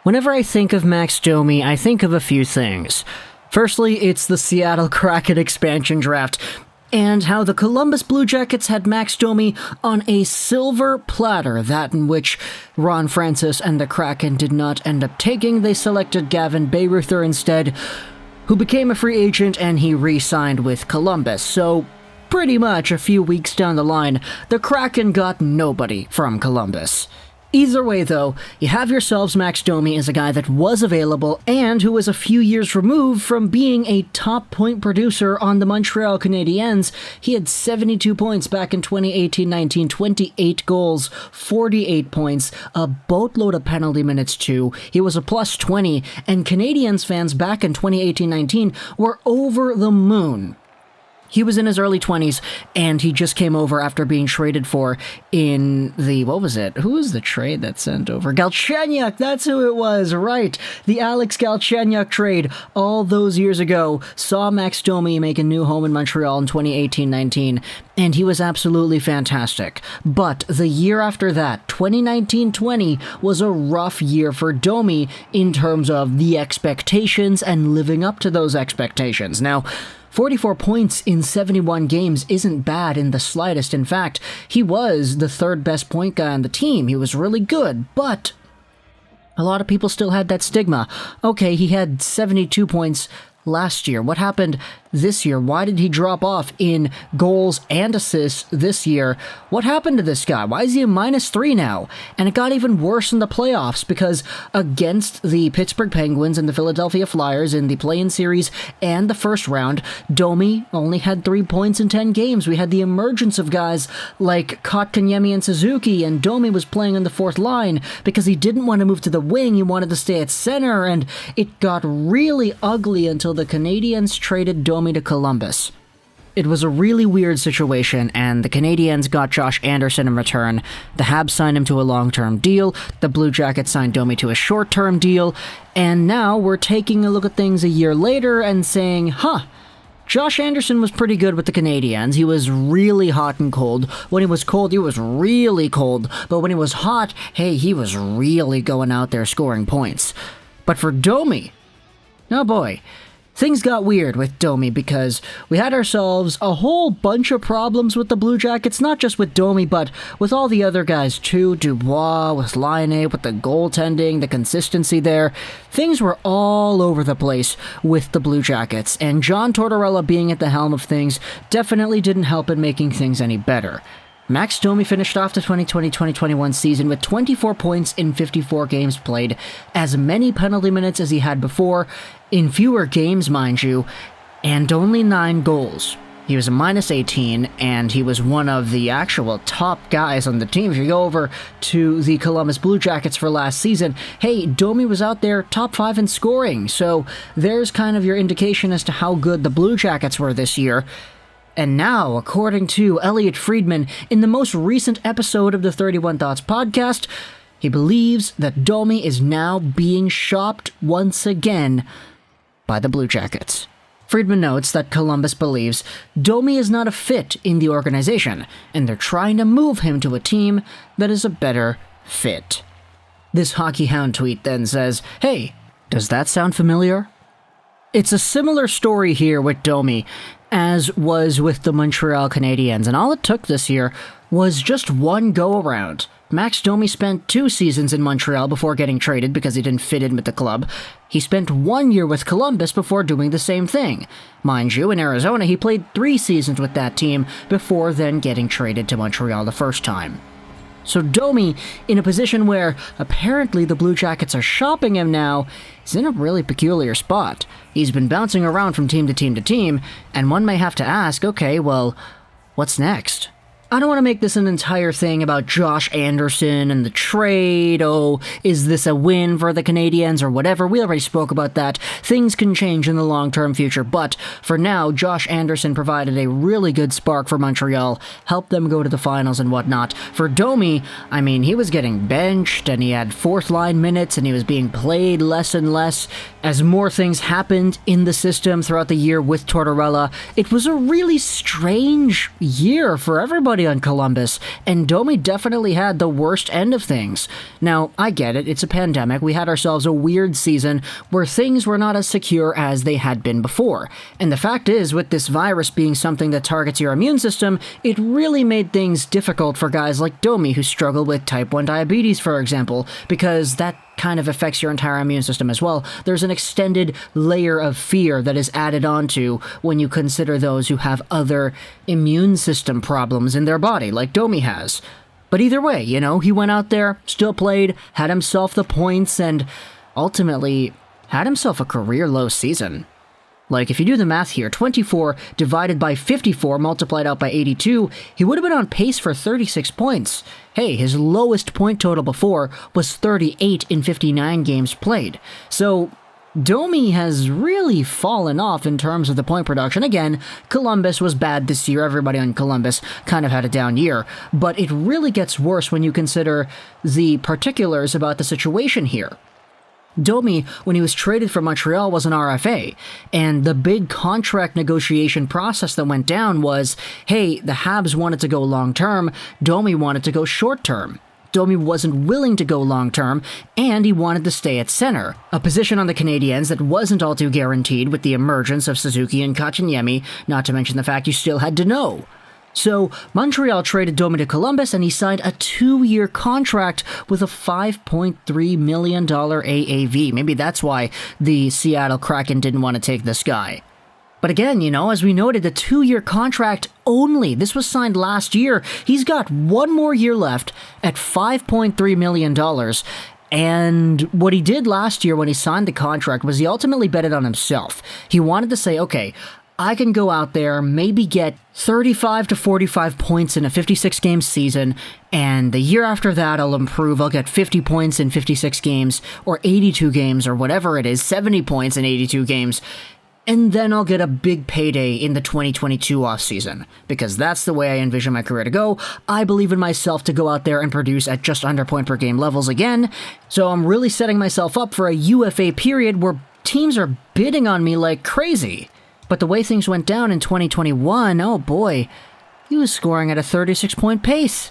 Whenever I think of Max Domi, I think of a few things. Firstly, it's the Seattle Kraken expansion draft, and how the Columbus Blue Jackets had Max Domi on a silver platter, that in which Ron Francis and the Kraken did not end up taking. They selected Gavin Bayreuther instead, who became a free agent, and he re-signed with Columbus. So, pretty much a few weeks down the line, the Kraken got nobody from Columbus. Either way, though, you have yourselves Max Domi as a guy that was available and who was a few years removed from being a top point producer on the Montreal Canadiens. He had 72 points back in 2018-19, 28 goals, 48 points, a boatload of penalty minutes too. He was a plus 20, and Canadiens fans back in 2018-19 were over the moon. He was in his early 20s, and he just came over after being traded for in the, what was it? Who was the trade that sent over? Galchenyuk, that's who it was, right. The Alex Galchenyuk trade all those years ago saw Max Domi make a new home in Montreal in 2018-19, and he was absolutely fantastic. But the year after that, 2019-20, was a rough year for Domi in terms of the expectations and living up to those expectations. Now, 44 points in 71 games isn't bad in the slightest. In fact, he was the third best point guy on the team. He was really good, but a lot of people still had that stigma. Okay, he had 72 points last year. What happened this year? Why did he drop off in goals and assists this year? What happened to this guy? Why is he a -3 now? And it got even worse in the playoffs because against the Pittsburgh Penguins and the Philadelphia Flyers in the play-in series and the first round, Domi only had 3 points in 10 games. We had the emergence of guys like Kotkaniemi and Suzuki, and Domi was playing on the fourth line because he didn't want to move to the wing. He wanted to stay at center, and it got really ugly until the Canadiens traded Domi to Columbus. It was a really weird situation, and the Canadiens got Josh Anderson in return. The Habs signed him to a long-term deal, the Blue Jackets signed Domi to a short-term deal, and now we're taking a look at things a year later and saying, Josh Anderson was pretty good with the Canadiens. He was really hot and cold. When he was cold, he was really cold, but when he was hot, hey, he was really going out there scoring points. But for Domi, oh boy, things got weird with Domi because we had ourselves a whole bunch of problems with the Blue Jackets, not just with Domi, but with all the other guys too. Dubois, with Laine, with the goaltending, the consistency there. Things were all over the place with the Blue Jackets, and John Tortorella being at the helm of things definitely didn't help in making things any better. Max Domi finished off the 2020-2021 season with 24 points in 54 games played, as many penalty minutes as he had before, in fewer games, mind you, and only 9 goals. He was a -18, and he was one of the actual top guys on the team. If you go over to the Columbus Blue Jackets for last season, hey, Domi was out there top 5 in scoring, so there's kind of your indication as to how good the Blue Jackets were this year. And now, according to Elliotte Friedman, in the most recent episode of the 31 Thoughts podcast, he believes that Domi is now being shopped once again by the Blue Jackets. Friedman notes that Columbus believes Domi is not a fit in the organization, and they're trying to move him to a team that is a better fit. This Hockey Hound tweet then says, "Hey, does that sound familiar?" It's a similar story here with Domi, as was with the Montreal Canadiens, and all it took this year was just one go-around. Max Domi spent 2 seasons in Montreal before getting traded because he didn't fit in with the club. He spent 1 year with Columbus before doing the same thing. Mind you, in Arizona, he played 3 seasons with that team before then getting traded to Montreal the first time. So Domi, in a position where apparently the Blue Jackets are shopping him now, is in a really peculiar spot. He's been bouncing around from team to team to team, and one may have to ask, okay, well, what's next? I don't want to make this an entire thing about Josh Anderson and the trade. Oh, is this a win for the Canadiens or whatever? We already spoke about that. Things can change in the long-term future, but for now, Josh Anderson provided a really good spark for Montreal, helped them go to the finals and whatnot. For Domi, I mean, he was getting benched and he had fourth-line minutes and he was being played less and less as more things happened in the system throughout the year with Tortorella. It was a really strange year for everybody everybody on Columbus, and Domi definitely had the worst end of things. Now, I get it, it's a pandemic, we had ourselves a weird season where things were not as secure as they had been before. And the fact is, with this virus being something that targets your immune system, it really made things difficult for guys like Domi who struggle with type 1 diabetes, for example, because that kind of affects your entire immune system as well. There's an extended layer of fear that is added onto when you consider those who have other immune system problems in their body, like Domi has. But either way, you know, he went out there, still played, had himself the points, and ultimately had himself a career-low season. Like, if you do the math here, 24 divided by 54 multiplied out by 82, he would have been on pace for 36 points. Hey, his lowest point total before was 38 in 59 games played. So, Domi has really fallen off in terms of the point production. Again, Columbus was bad this year. Everybody on Columbus kind of had a down year. But it really gets worse when you consider the particulars about the situation here. Domi, when he was traded from Montreal, was an RFA, and the big contract negotiation process that went down was, hey, the Habs wanted to go long-term, Domi wanted to go short-term. Domi wasn't willing to go long-term, and he wanted to stay at center, a position on the Canadiens that wasn't all too guaranteed with the emergence of Suzuki and Kotkaniemi, not to mention the fact you still had Deneau. So, Montreal traded Domi to Columbus, and he signed a 2-year contract with a $5.3 million AAV. Maybe that's why the Seattle Kraken didn't want to take this guy. But again, you know, as we noted, a 2-year contract only. This was signed last year. He's got 1 more year left at $5.3 million. And what he did last year when he signed the contract was he ultimately bet it on himself. He wanted to say, okay, I can go out there, maybe get 35 to 45 points in a 56-game season, and the year after that I'll improve. I'll get 50 points in 56 games, or 82 games, or whatever it is, 70 points in 82 games, and then I'll get a big payday in the 2022 offseason, because that's the way I envision my career to go. I believe in myself to go out there and produce at just under point-per-game levels again, so I'm really setting myself up for a UFA period where teams are bidding on me like crazy. But the way things went down in 2021, oh boy, he was scoring at a 36-point pace.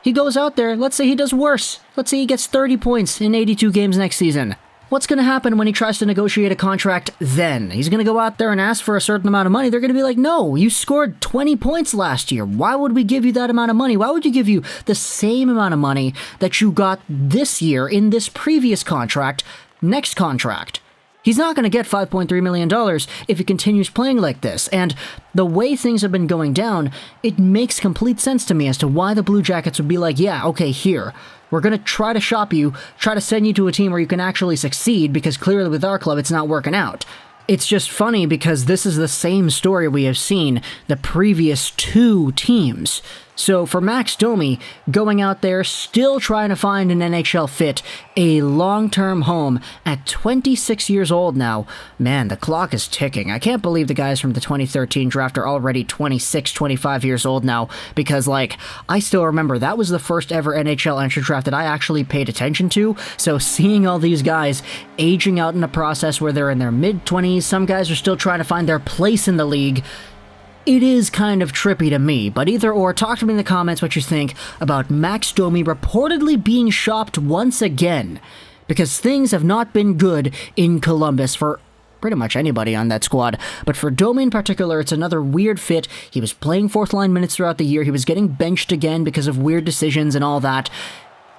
He goes out there, let's say he does worse. Let's say he gets 30 points in 82 games next season. What's going to happen when he tries to negotiate a contract then? He's going to go out there and ask for a certain amount of money. They're going to be like, no, you scored 20 points last year. Why would we give you that amount of money? Why would you give you the same amount of money that you got this year in this previous contract, next contract? He's not going to get $5.3 million if he continues playing like this, and the way things have been going down, it makes complete sense to me as to why the Blue Jackets would be like, yeah, okay, here, we're going to try to shop you, try to send you to a team where you can actually succeed, because clearly with our club it's not working out. It's just funny because this is the same story we have seen the previous 2 teams. So for Max Domi, going out there, still trying to find an NHL fit, a long-term home at 26 years old now, man, the clock is ticking. I can't believe the guys from the 2013 draft are already 26, 25 years old now, because, like, I still remember that was the first ever NHL Entry Draft that I actually paid attention to, so seeing all these guys aging out in a process where they're in their mid-20s, some guys are still trying to find their place in the league, it is kind of trippy to me, but either or, talk to me in the comments what you think about Max Domi reportedly being shopped once again, because things have not been good in Columbus for pretty much anybody on that squad, but for Domi in particular, it's another weird fit. He was playing fourth-line minutes throughout the year, he was getting benched again because of weird decisions and all that.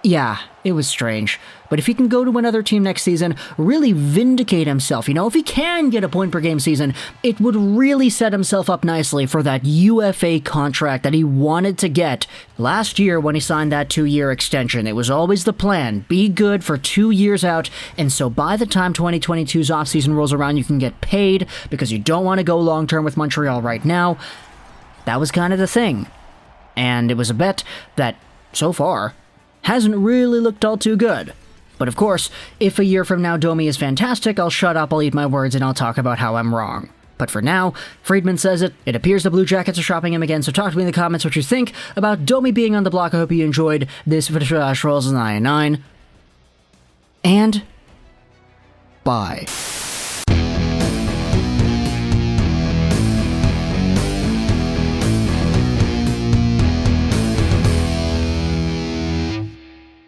Yeah, it was strange. But if he can go to another team next season, really vindicate himself, you know, if he can get a point-per-game season, it would really set himself up nicely for that UFA contract that he wanted to get last year when he signed that 2-year extension. It was always the plan, be good for 2 years out, and so by the time 2022's offseason rolls around, you can get paid because you don't want to go long-term with Montreal right now. That was kind of the thing. And it was a bet that, so far, hasn't really looked all too good. But of course, if a year from now Domi is fantastic, I'll shut up, I'll eat my words, and I'll talk about how I'm wrong. But for now, Friedman says it. It appears the Blue Jackets are shopping him again, so talk to me in the comments what you think about Domi being on the block. I hope you enjoyed this Rolls 99. And bye.